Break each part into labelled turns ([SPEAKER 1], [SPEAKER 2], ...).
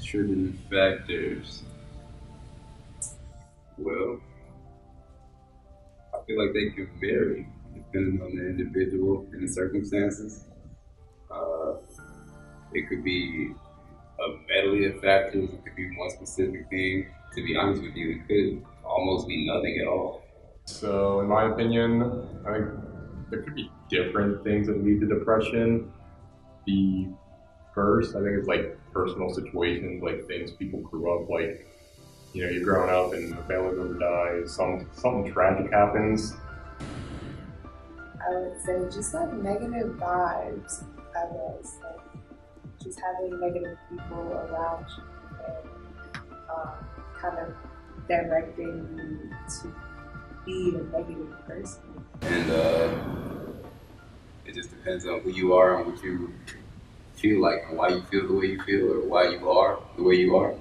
[SPEAKER 1] Contributing factors. Well, I feel like they can vary depending on the individual and the circumstances. Uh, it could be a medley of factors. It could be one specific thing. To be honest with you, it could almost be nothing at all.
[SPEAKER 2] So, in my opinion, I think there could be different things that lead to depression. The first, I think, is like personal situations, like things people grew up like. You're growing up and a family member dies, something tragic happens.
[SPEAKER 3] I would say just like negative vibes, I guess. Like just having negative people around you and kind of directing you to be a negative person.
[SPEAKER 1] And it just depends on who you are and what you feel like and why you feel the way you feel or why you are the way you are.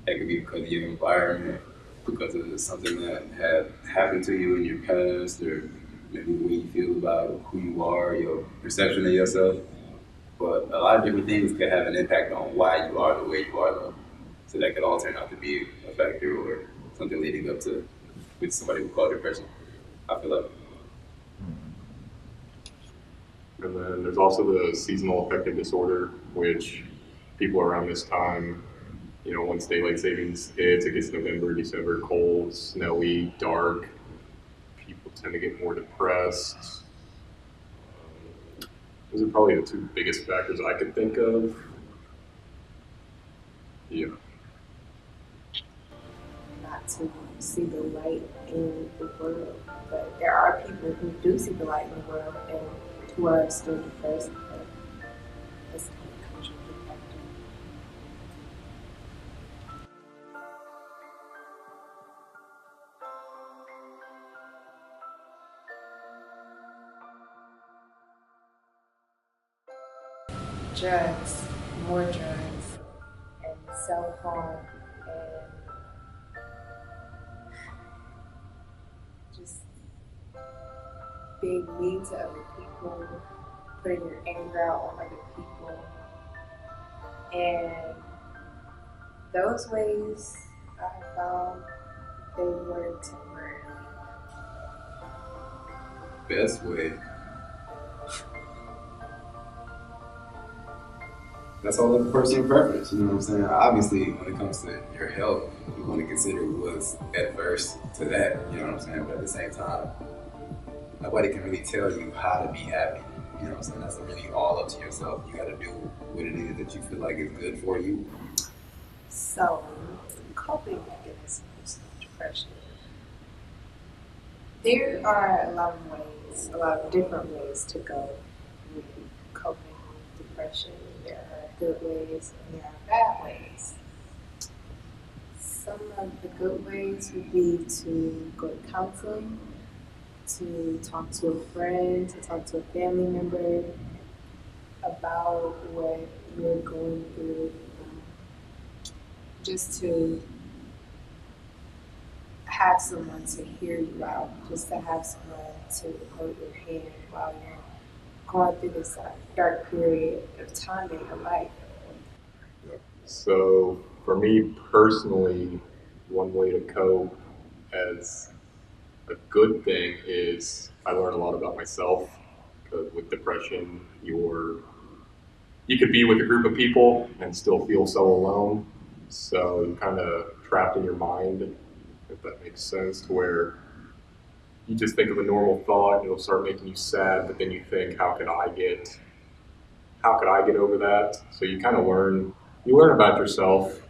[SPEAKER 1] That could be because of your environment, because of something that had happened to you in your past, or maybe the way you feel about who you are, your perception of yourself. But a lot of different things could have an impact on why you are the way you are, though. So that could all turn out to be a factor or something leading up to what somebody would call depression. I feel like.
[SPEAKER 2] And then there's also the seasonal affective disorder, which people around this time, once daylight savings hits, it gets November, December, cold, snowy, dark. People tend to get more depressed. Those are probably the two biggest factors I could think of. Yeah.
[SPEAKER 3] Not to see the light in the world, but there are people who do see the light in the world and who are still depressed. But that's kind of contributing factor. Drugs, more drugs, and self harm, and just being mean to other people, putting your anger out on other people. And those ways I have found they work temporarily.
[SPEAKER 1] Best way. That's all up to personal preference, you know what I'm saying? Obviously, when it comes to your health, you want to consider what's adverse to that, you know what I'm saying? But at the same time, nobody can really tell you how to be happy. You know what I'm saying? That's really all up to yourself. You got to do what it is that you feel like is good for you.
[SPEAKER 3] So, coping mechanisms of depression. There are a lot of ways, a lot of different ways to go with coping with depression. There are good ways and there are bad ways. Some of the good ways would be to go to counseling, to talk to a friend, to talk to a family member about what you're going through, just to have someone to hear you out, just to have someone to hold your hand while you're going through this dark period of time in your life.
[SPEAKER 2] So, for me personally, one way to cope as a good thing is I learn a lot about myself because with depression, you could be with a group of people and still feel so alone. So you're kind of trapped in your mind, if that makes sense, to where you just think of a normal thought and it'll start making you sad, but then you think, how could I get over that? So you learn about yourself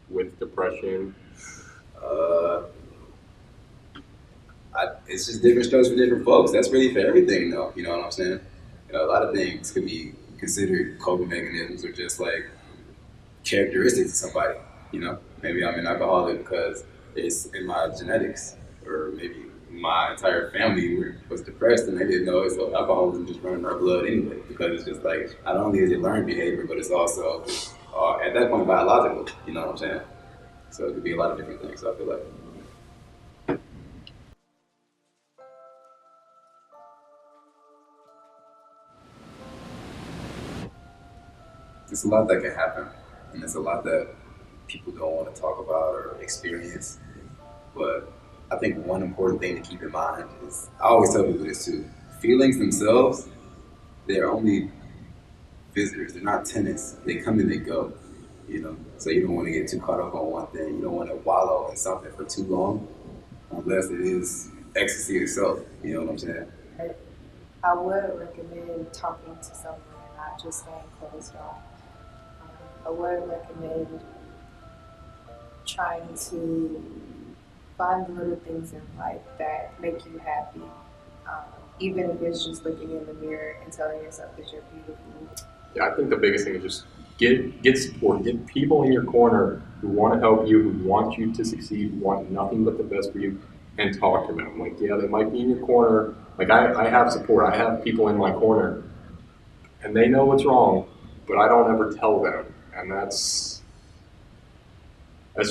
[SPEAKER 2] with depression.
[SPEAKER 1] Uh, it's just different strokes for different folks. That's really for everything, though. You know what I'm saying? You know, a lot of things could be considered coping mechanisms or just like characteristics of somebody. You know, maybe I'm an alcoholic because it's in my genetics, or maybe my entire family was depressed and they didn't know it. So alcoholism just running our blood anyway, because it's just like not only is it learned behavior, but it's also at that point biological. You know what I'm saying? So it could be a lot of different things. I feel like there's a lot that can happen, and there's a lot that people don't want to talk about or experience. But I think one important thing to keep in mind is I always tell people this too. Feelings themselves, they're only visitors. They're not tenants. They come and they go. So you don't want to get too caught up on one thing. You don't want to wallow in something for too long, unless it is ecstasy itself. You know what I'm saying?
[SPEAKER 3] I would recommend talking to someone and not just staying closed off. I would recommend trying to find the little things in life that make you happy. Even if it's just looking in the mirror and telling yourself that you're beautiful.
[SPEAKER 2] Yeah, I think the biggest thing is just get support, get people in your corner who want to help you, who want you to succeed, who want nothing but the best for you, and talk to them. Like, yeah, they might be in your corner. Like, I have support. I have people in my corner, and they know what's wrong, but I don't ever tell them, and that's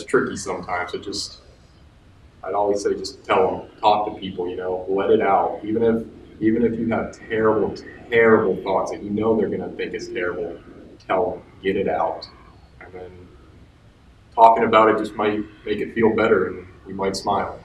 [SPEAKER 2] tricky sometimes. I'd always say just tell them, talk to people, let it out. Even if you have terrible, terrible thoughts that you know they're going to think is terrible, tell them, get it out. And then talking about it just might make it feel better and you might smile.